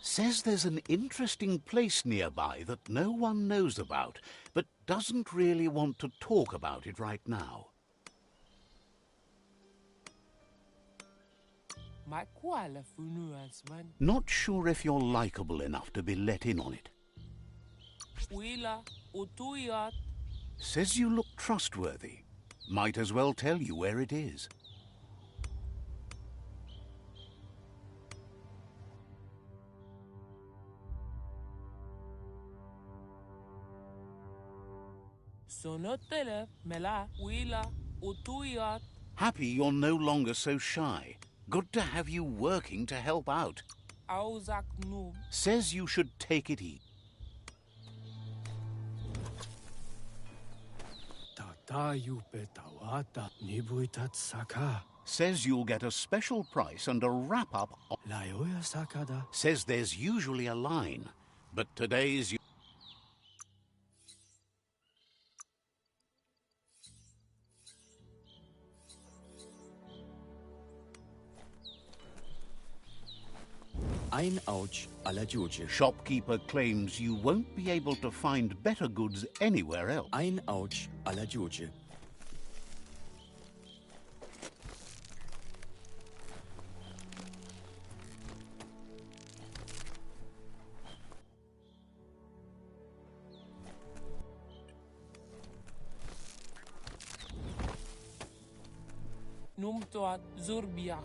Says there's an interesting place nearby that no one knows about, but doesn't really want to talk about it right now. Not sure if you're likable enough to be let in on it. Says you look trustworthy. Might as well tell you where it is. Happy you're no longer so shy. Good to have you working to help out. Says you should take it easy. Says you'll get a special price and a wrap-up. Says there's usually a line, but today's... Shopkeeper claims you won't be able to find better goods anywhere else.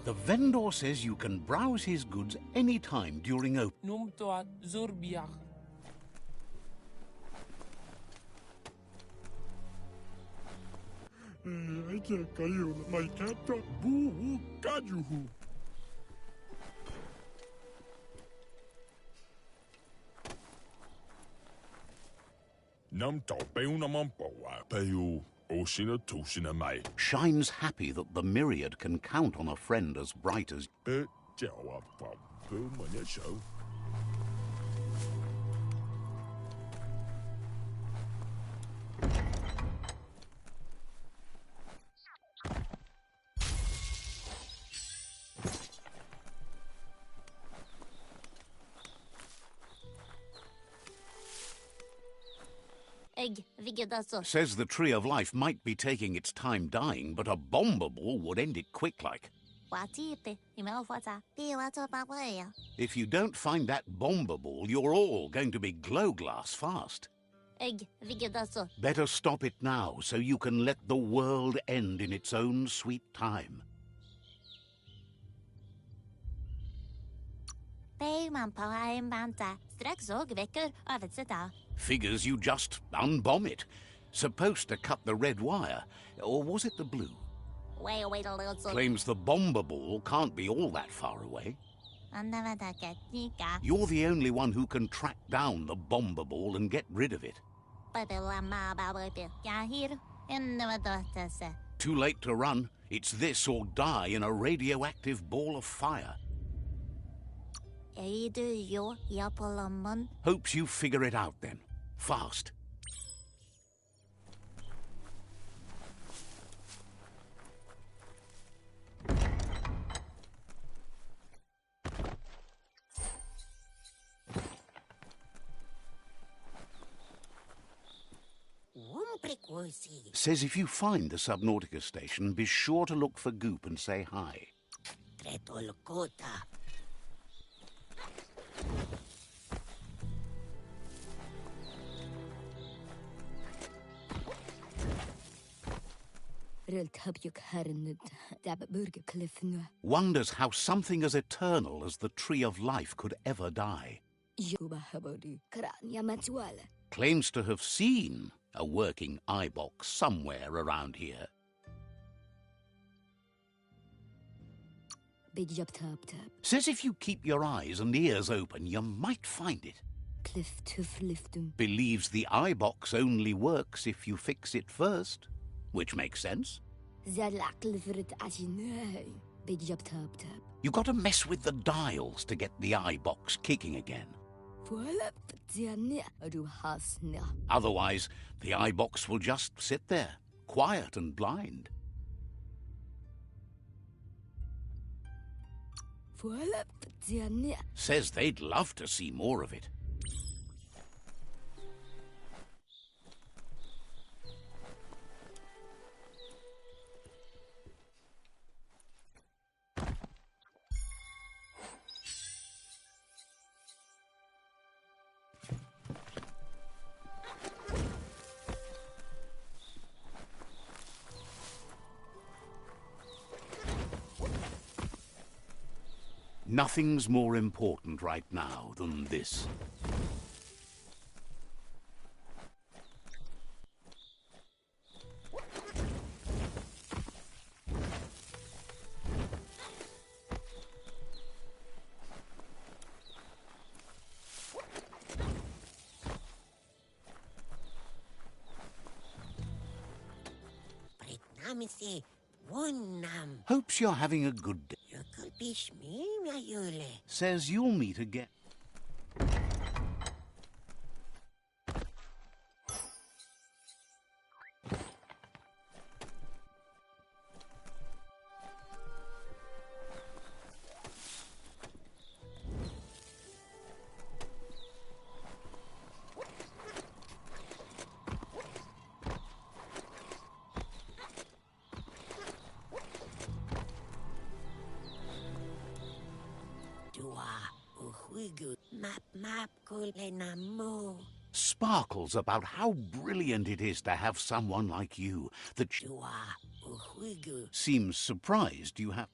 The vendor says you can browse his goods anytime during open. Shines happy that the myriad can count on a friend as bright as... Says the Tree of Life might be taking its time dying, but a bomber ball would end it quick like. If you don't find that bomber ball, you're all going to be glow glass fast. Better stop it now, so you can let the world end in its own sweet time. Figures you just unbomb it. Supposed to cut the red wire. Or was it the blue? Claims the bomber ball can't be all that far away. You're the only one who can track down the bomber ball and get rid of it. Too late to run. It's this or die in a radioactive ball of fire. Hopes you figure it out then. Fast. Says if you find the Subnautica station, be sure to look for Goop and say hi. Wonders how something as eternal as the Tree of Life could ever die. Claims to have seen a working eye box somewhere around here. Says if you keep your eyes and ears open, you might find it. Believes the eye box only works if you fix it first, which makes sense. You got to mess with the dials to get the eye box kicking again. Otherwise, the eye box will just sit there, quiet and blind. Says they'd love to see more of it. Nothing's more important right now than this. Hopes you're having a good day. Says you'll meet again. Sparkles about how brilliant it is to have someone like you that seems surprised you have.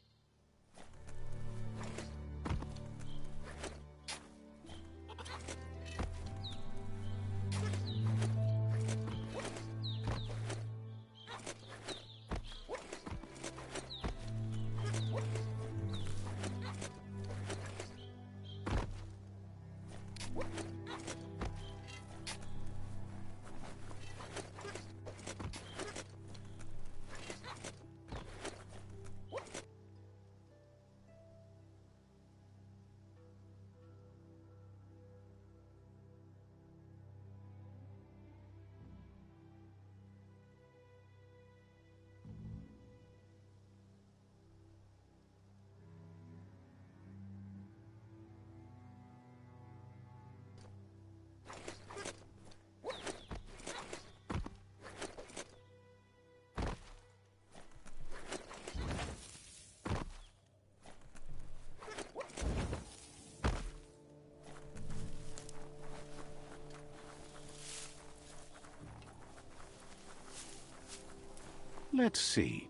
Let's see.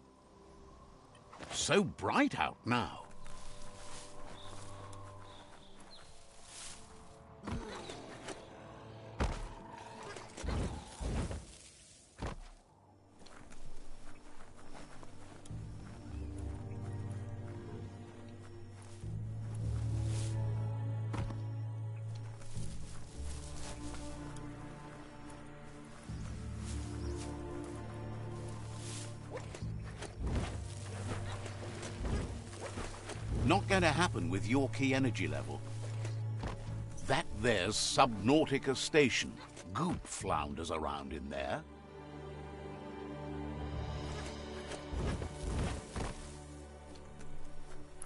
So bright out now. Not going to happen with your key energy level. That there's Subnautica Station. Goop flounders around in there.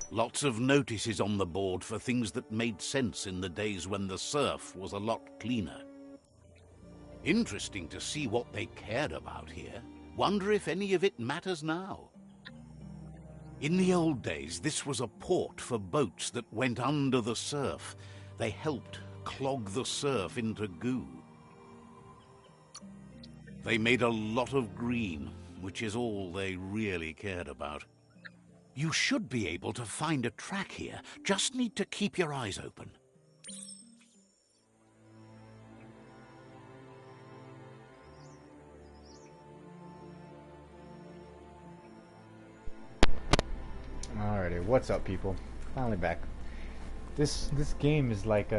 Lots of notices on the board for things that made sense in the days when the surf was a lot cleaner. Interesting to see what they cared about here. Wonder if any of it matters now. In the old days, this was a port for boats that went under the surf. They helped clog the surf into goo. They made a lot of green, which is all they really cared about. You should be able to find a track here. Just need to keep your eyes open. Alrighty, what's up, people? Finally back. This game is like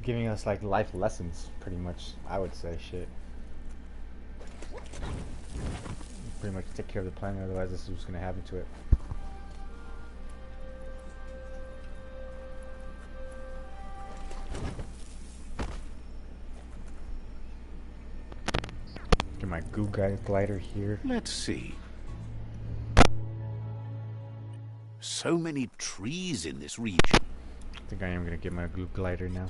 giving us like life lessons, pretty much. I would say, shit. Pretty much take care of the planet, otherwise this is what's gonna happen to it. Get my goo glider here. Let's see. So many trees in this region. I think I am gonna get my goo glider now.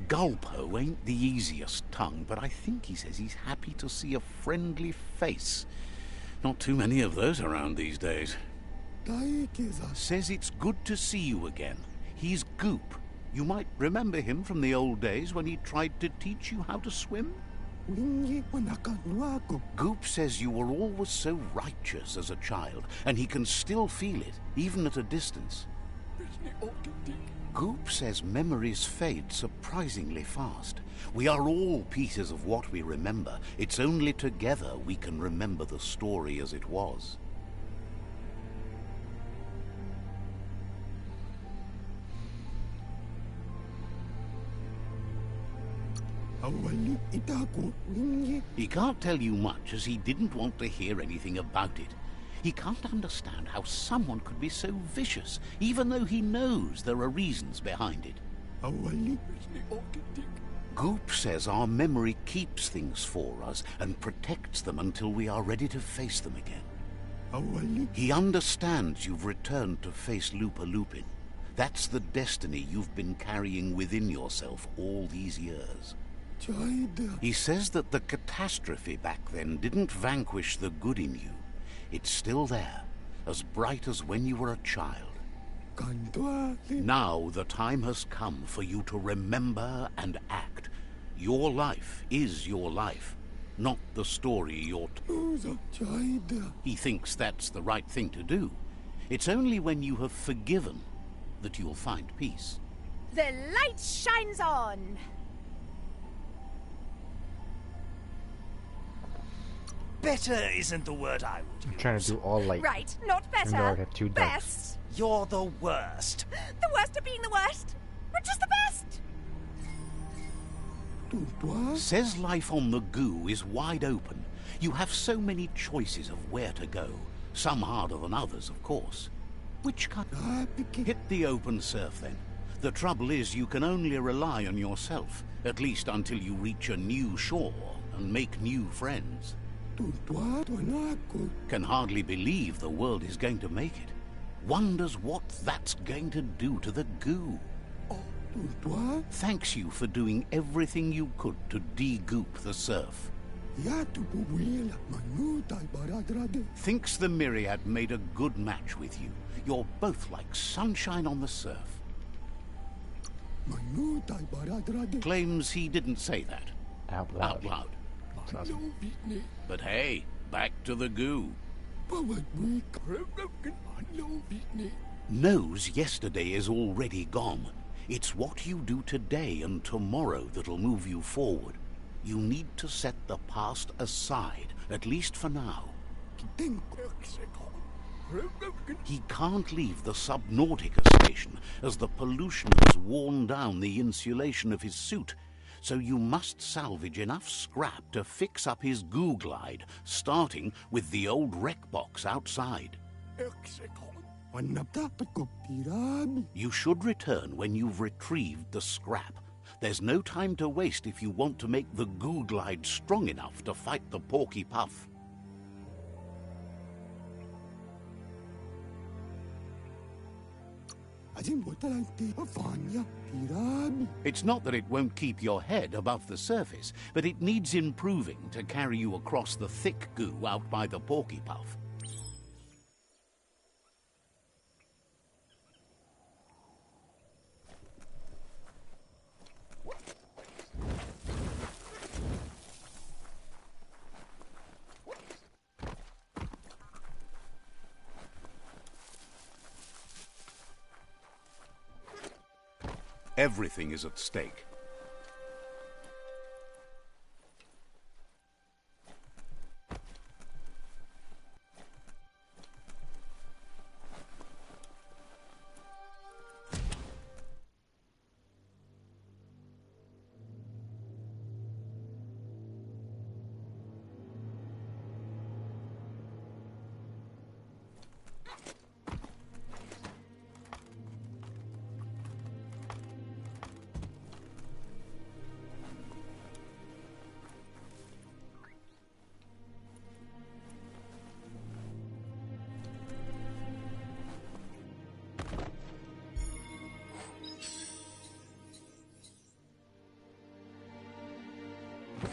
Gulpo ain't the easiest tongue, but I think he says he's happy to see a friendly face. Not too many of those around these days. Says it's good to see you again. He's Goop. You might remember him from the old days when he tried to teach you how to swim. Goop says you were always so righteous as a child, and he can still feel it, even at a distance. Goop says memories fade surprisingly fast. We are all pieces of what we remember. It's only together we can remember the story as it was. He can't tell you much as he didn't want to hear anything about it. He can't understand how someone could be so vicious, even though he knows there are reasons behind it. Goop says our memory keeps things for us and protects them until we are ready to face them again. He understands you've returned to face Lupa Lupin. That's the destiny you've been carrying within yourself all these years. He says that the catastrophe back then didn't vanquish the good in you. It's still there, as bright as when you were a child. Now the time has come for you to remember and act. Your life is your life, not the story you're He thinks that's the right thing to do. It's only when you have forgiven that you'll find peace. The light shines on! Better isn't the word I would use. I'm trying to do all light. Right, not better. Even though I have two darks. Best. You're the worst. The worst of being the worst. We're just the best. Says life on the goo is wide open. You have so many choices of where to go. Some harder than others, of course. Which kind? Hit the open surf, then. The trouble is you can only rely on yourself, at least until you reach a new shore and make new friends. Can hardly believe the world is going to make it. Wonders what that's going to do to the goo. Thanks you for doing everything you could to de-goop the surf. Thinks the Myriad made a good match with you. You're both like sunshine on the surf. Claims he didn't say that. Out loud. Out loud. Awesome. But hey, back to the goo. Knows yesterday is already gone. It's what you do today and tomorrow that'll move you forward. You need to set the past aside, at least for now. He can't leave the Subnautica station as the pollution has worn down the insulation of his suit. So you must salvage enough scrap to fix up his goo glide, starting with the old wreck box outside. You should return when you've retrieved the scrap. There's no time to waste if you want to make the goo glide strong enough to fight the Porky Puff. It's not that it won't keep your head above the surface, but it needs improving to carry you across the thick goo out by the Porky Puff. Everything is at stake.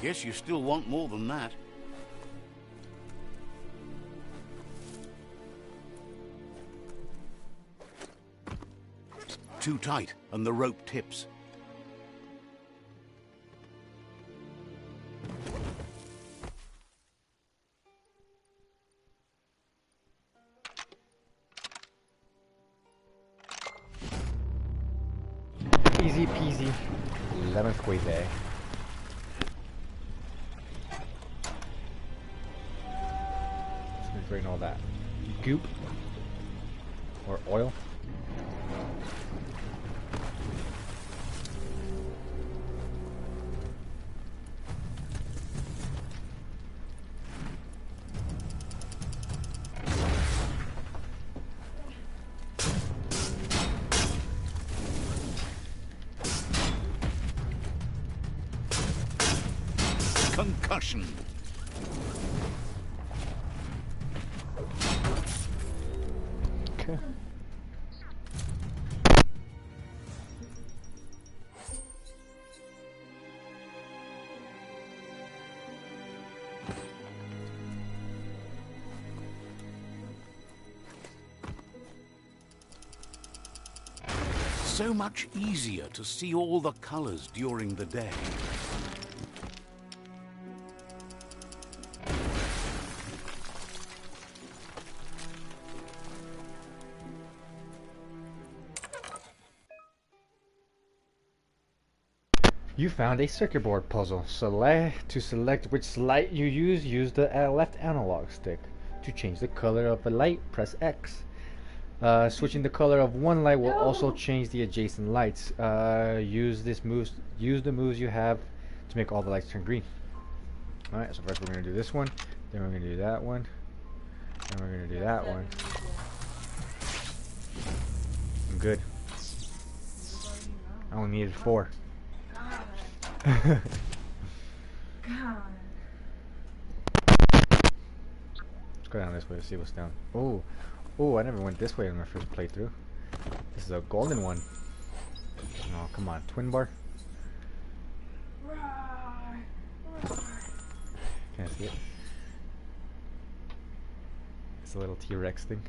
Guess you still want more than that. Too tight, and the rope tips. Easy peasy. 11th way there. Let's drain all that goop or oil. Concussion. Okay. So much easier to see all the colors during the day. You found a circuit board puzzle. To select which light you use the left analog stick. To change the color of a light, press X. Switching the color of one light will also change the adjacent lights. Use the moves you have to make all the lights turn green. Alright, so first we're going to do this one, then we're going to do that one, then we're going to do that one. I'm good. I only needed 4. God. Let's go down this way to see what's down. Oh, I never went this way in my first playthrough. This is a golden one. Oh, come on, twin bar. Can I see it? It's a little T-Rex thing.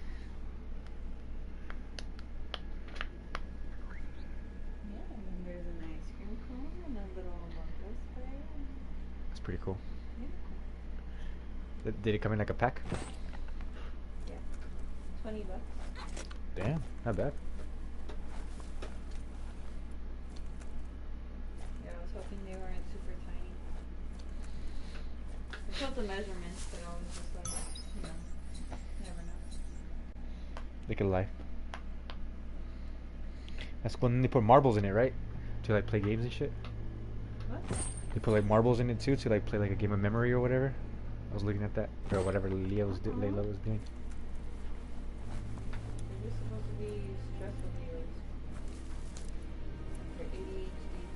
That's pretty cool. Yeah. Did it come in like a pack? Yeah. $20. Damn, not bad. Yeah, I was hoping they weren't super tiny. I felt the measurements, but I was just like, you know, never know. They could lie. That's when they put marbles in it, right? To like play games and shit. What? They put like marbles in it too to like play like a game of memory or whatever. I was looking at that, or whatever Layla was doing. They're just supposed to be stress relievers. For ADHD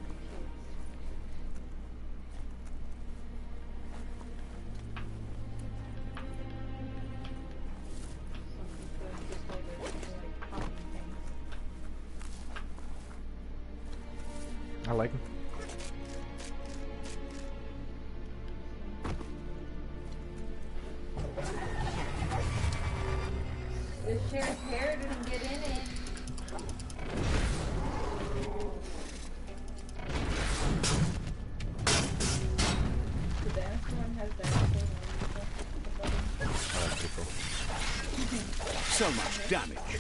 for kids. Some people just hold it for like calming things. I like them. The Cher's hair didn't get in it. The dance one has dance I like people. So much damage.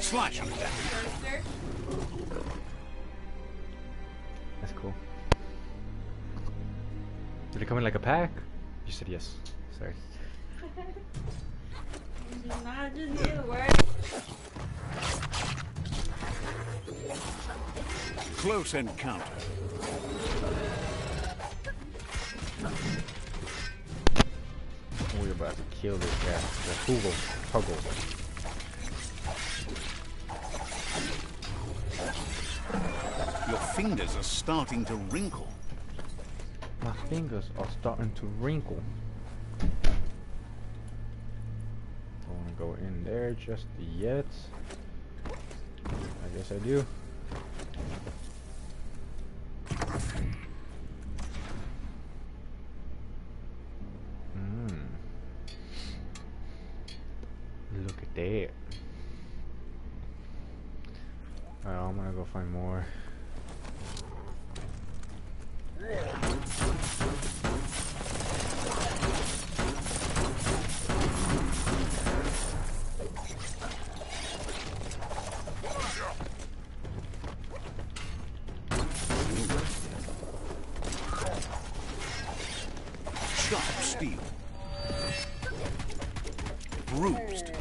Slashing damage. That's cool. Did it come in like a pack? You said yes. Sorry. Not just you, word. Close encounter. We're about to kill this guy. The Huggle. Your fingers are starting to wrinkle. My fingers are starting to wrinkle. Don't want to go in there just yet. I guess I do. at that. Alright, I'm gonna go find more. Sharp steel. Bruised.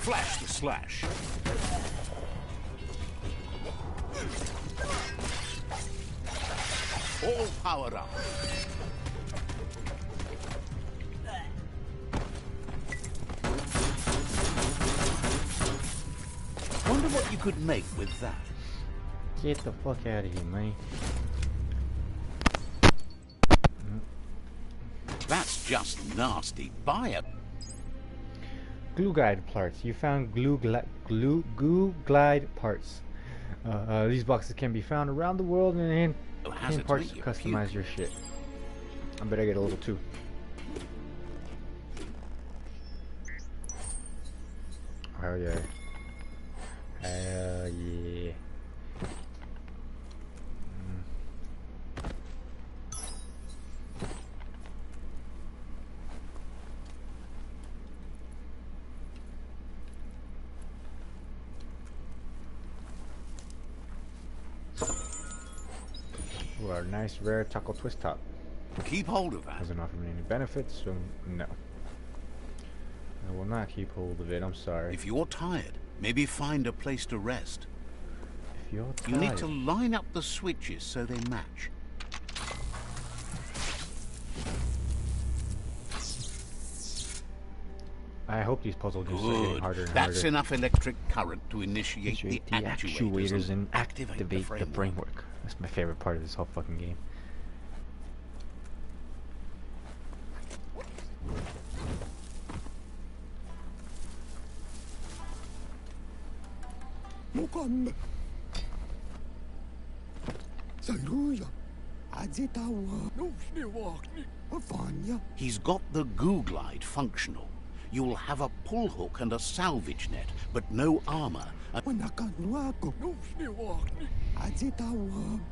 Flash the slash. All powered up. Wonder what you could make with that. Get the fuck out of here, man. That's just nasty. Buy it. Glue glide parts. You found glue glide parts. These boxes can be found around the world and in parts to customize your shit. I better get a little too. Hell yeah. Hell yeah. Ooh, our nice rare taco twist top. Keep hold of that. Doesn't offer me any benefits, so no. I will not keep hold of it, I'm sorry. If you're tired, maybe find a place to rest. If you're tired. You need to line up the switches so they match. I hope these puzzles just are getting harder and That's harder. enough electric current to initiate the actuators and activate the framework. That's my favorite part of this whole fucking game. He's got the goo glide functional. You'll have a pull hook and a salvage net, but no armor.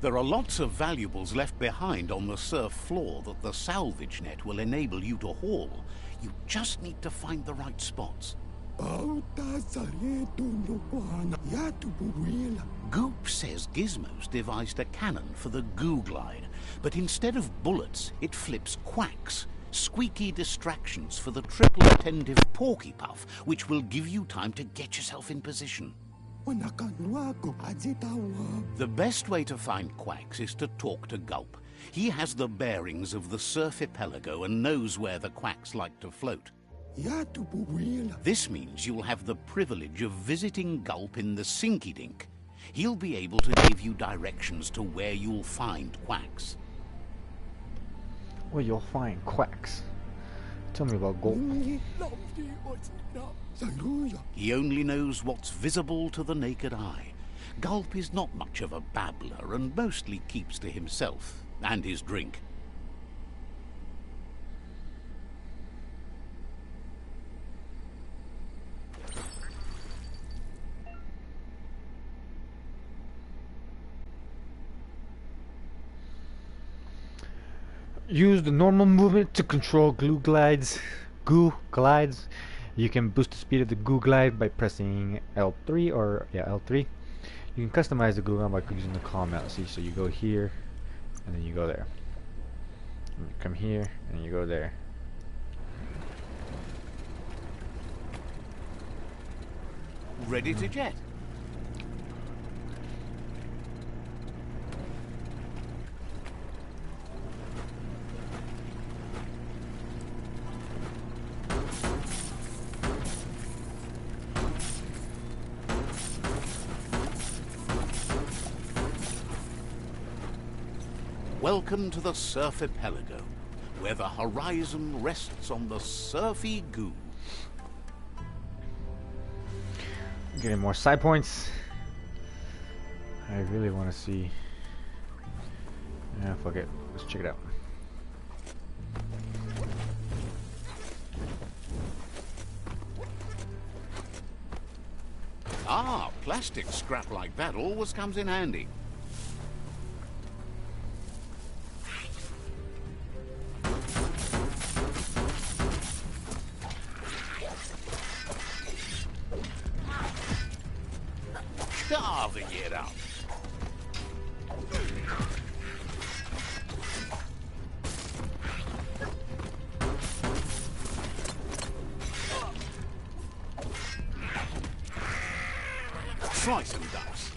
There are lots of valuables left behind on the surf floor that the salvage net will enable you to haul. You just need to find the right spots. Goop says Gizmo's devised a cannon for the goo glide, but instead of bullets, it flips quacks. Squeaky distractions for the triple attentive porky puff, which will give you time to get yourself in position. The best way to find quacks is to talk to Gulp. He has the bearings of the surf archipelago and knows where the quacks like to float. This means you'll have the privilege of visiting Gulp in the Sinky Dink. He'll be able to give you directions to where you'll find quacks. Well, you'll find quacks. Tell me about Gulp. He only knows what's visible to the naked eye. Gulp is not much of a babbler and mostly keeps to himself and his drink. Use the normal movement to control goo glides. You can boost the speed of the goo glide by pressing L3 or L3. You can customize the goo glide by using the column out. See, so you go here, and then you go there. And you come here, and you go there. Ready to jet? Welcome to the Surf Archipelago, where the horizon rests on the surfy goo. Getting more side points. I really want to see. Yeah, fuck it. Let's check it out. Ah, plastic scrap like that always comes in handy. Carving it up. Try some ducks.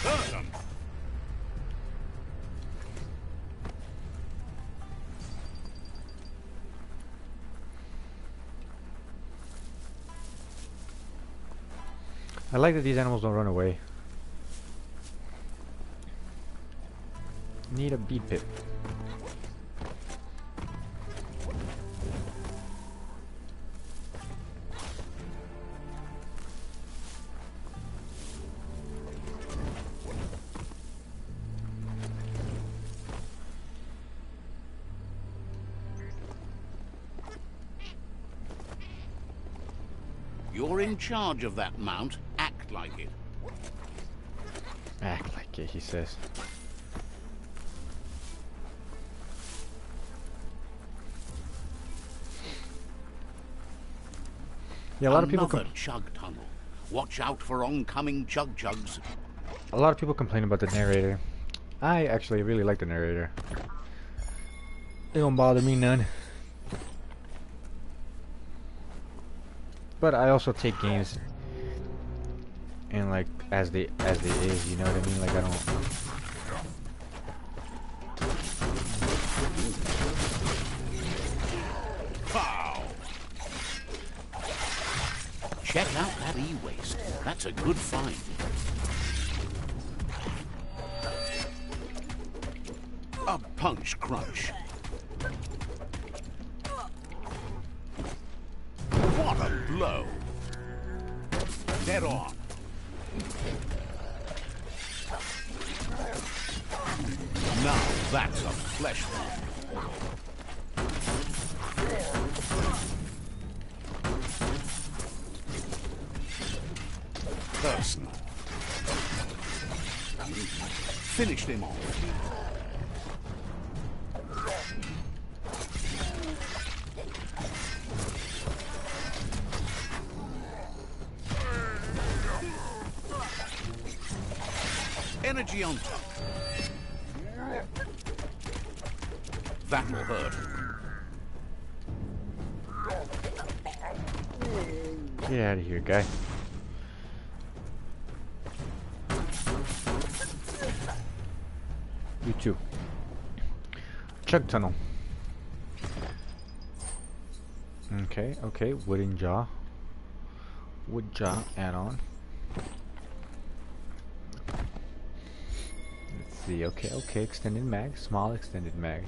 Burn them. I like that these animals don't run away. Need a bead pit. You're in charge of that mount. Act like it. Act like it, he says. Yeah, a lot of people chug tunnel. Watch out for oncoming chug chugs. A lot of people complain about the narrator. I actually really like the narrator. It don't bother me none. But I also take games and like as they is, you know what I mean? Like I don't. Pow! Check out that e-waste. That's a good find. A punch crunch. What a blow. Dead on. Now that's a flesh wound. Personal. Finished him off. Energy on top. That'll hurt. Get out of here, guy. You too. Chug tunnel. Okay, okay. Wooden jaw. Wood jaw add-on. Let's see. Okay, okay. Extended mag. Small extended mag.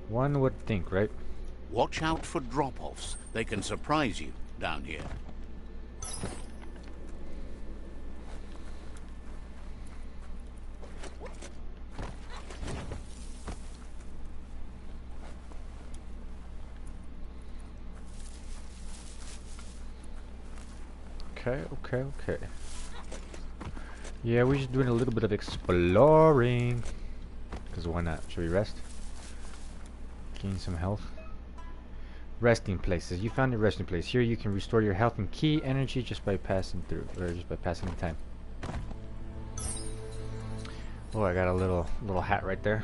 One would think, right? Watch out for drop-offs. They can surprise you down here. Okay, okay, okay. Yeah, we're just doing a little bit of exploring. Because why not? Should we rest? Gain some health. Resting places. You found a resting place. Here you can restore your health and key energy just by passing through, or just by passing the time. Oh, I got a little hat right there.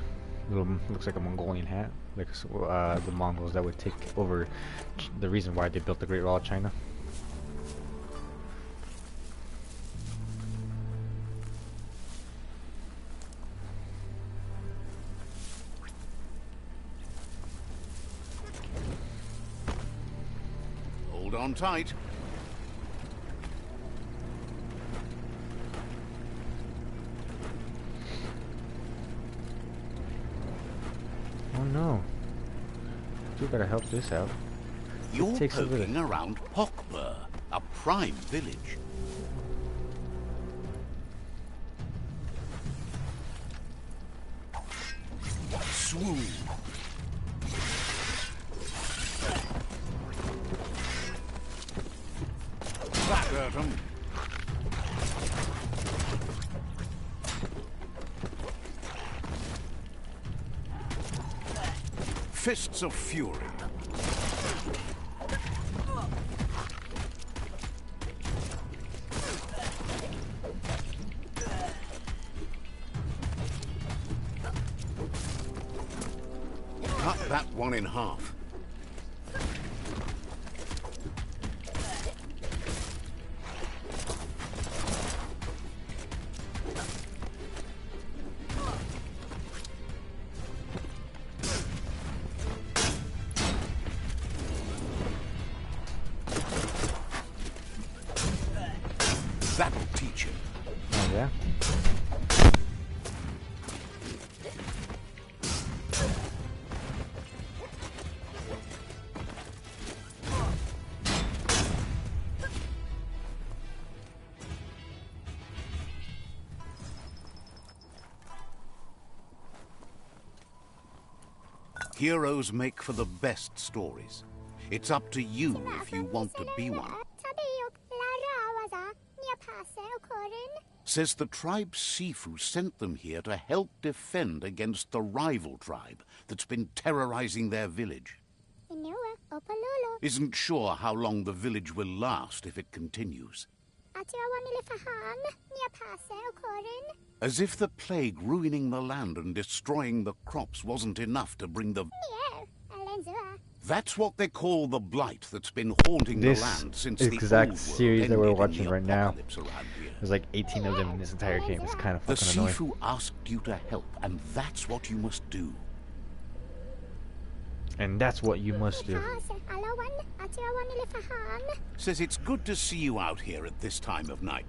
Looks like a Mongolian hat, like the Mongols that would take over. The reason why they built the Great Wall of China. Hold on tight. Oh no. You better help this out. You're takes a poking little- around Pockblur, a prime village. Swoon. That hurt 'em. Fists of Fury. Cut that one in half. That'll teach him. Oh yeah. Heroes make for the best stories. It's up to you if you want to be one. Says the tribe Sifu sent them here to help defend against the rival tribe that's been terrorizing their village. Isn't sure how long the village will last if it continues. As if the plague ruining the land and destroying the crops wasn't enough to bring the... That's what they call the blight that's been haunting the This land since exact the old world series that we're ended in watching the right now. apocalypse around here. There's like 18 of them in this entire game. It's kind of The fucking annoying. Sifu asked you to help, and that's what you must do. And that's what you must do. Says it's good to see you out here at this time of night.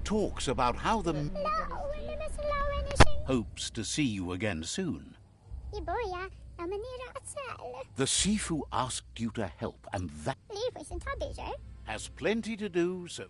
Talks about how the hopes to see you again soon. The Sifu asked you to help, and that has plenty to do, so...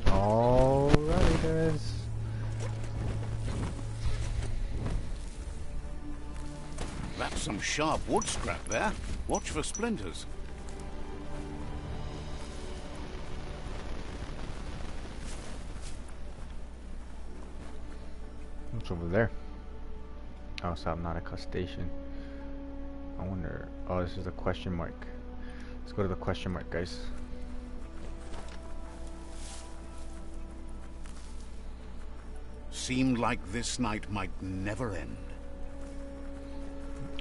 Alrighty, guys. That's some sharp wood scrap there. Watch for splinters. What's over there? Oh, Subnautica Station. I wonder... Oh, this is the question mark. Let's go to the question mark, guys. Seemed like this night might never end.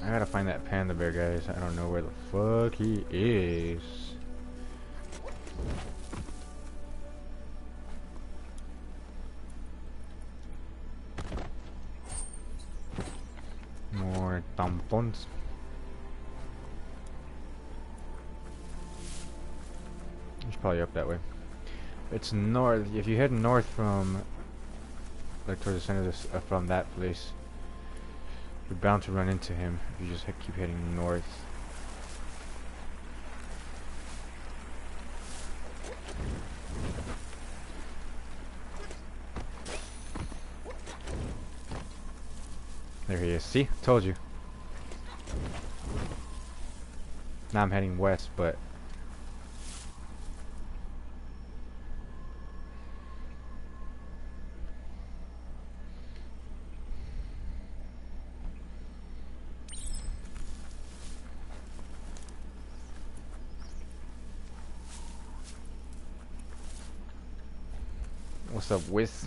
I gotta find that panda bear, guys. I don't know where the fuck he is. More tampons. It's probably up that way. It's north. If you head north from, like towards the center of this, from that place, you're bound to run into him if you just keep heading north. There he is. See? Told you. Now I'm heading west, but What's up, Wiz?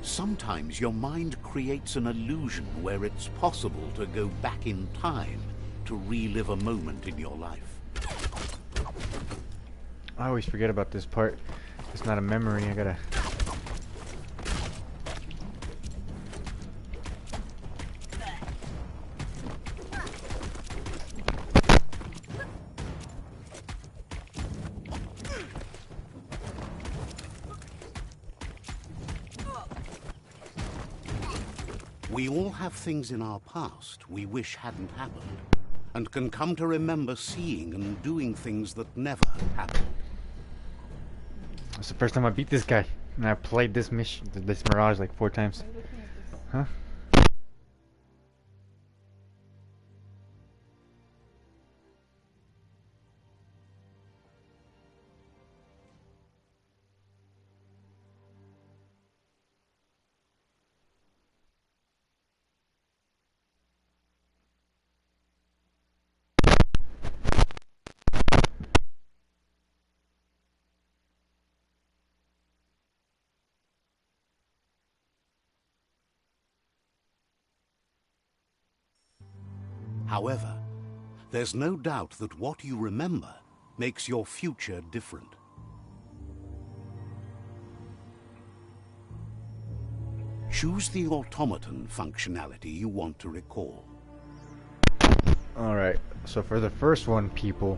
Sometimes your mind creates an illusion where it's possible to go back in time to relive a moment in your life. I always forget about this part. It's not a memory, I gotta... We all have things in our past we wish hadn't happened, and can come to remember seeing and doing things that never happened. It's the first time I beat this guy, and I played this mission, this Mirage like 4 times. Huh? However, there's no doubt that what you remember makes your future different. Choose the automaton functionality you want to recall. Alright, so for the first one, people,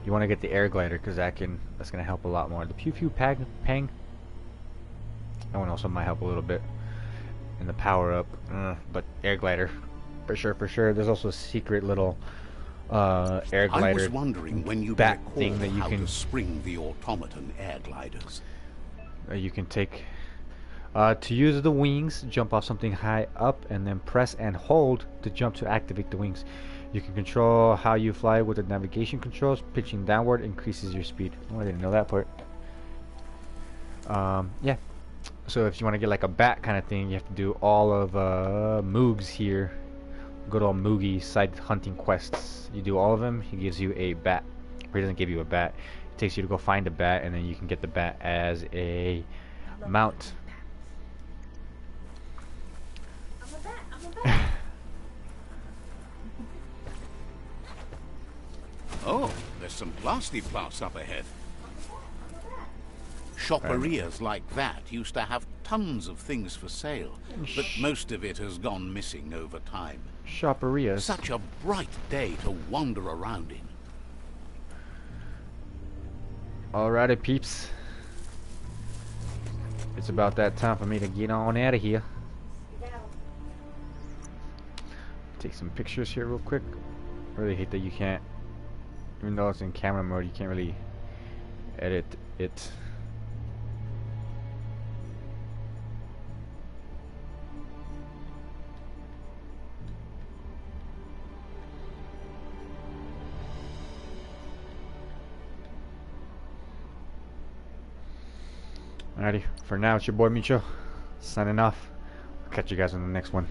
you want to get the air glider, because that's gonna help a lot more. The pew pew pang, that one also might help a little bit. And the power up, but air glider, for sure. There's also a secret little air glider. I was wondering when you back recall thing that you how can to spring the automaton air gliders. You can take to use the wings, jump off something high up, and then press and hold to jump to activate the wings. You can control how you fly with the navigation controls. Pitching downward increases your speed. Oh, I didn't know that part. Yeah. So if you want to get like a bat kind of thing, you have to do all of Moogs here. Go to all Moogie side hunting quests. You do all of them, he gives you a bat. Or he doesn't give you a bat. It takes you to go find a bat, and then you can get the bat as a mount. I'm a bat. Oh, there's some plasti-plas up ahead. Shopperias like that used to have tons of things for sale, but most of it has gone missing over time. Shopperias. Such a bright day to wander around in. Alrighty, peeps. It's about that time for me to get on out of here. Take some pictures here real quick. I really hate that you can't, even though it's in camera mode, you can't really edit it. Alrighty, for now it's your boy Micho, signing off. I'll catch you guys on the next one.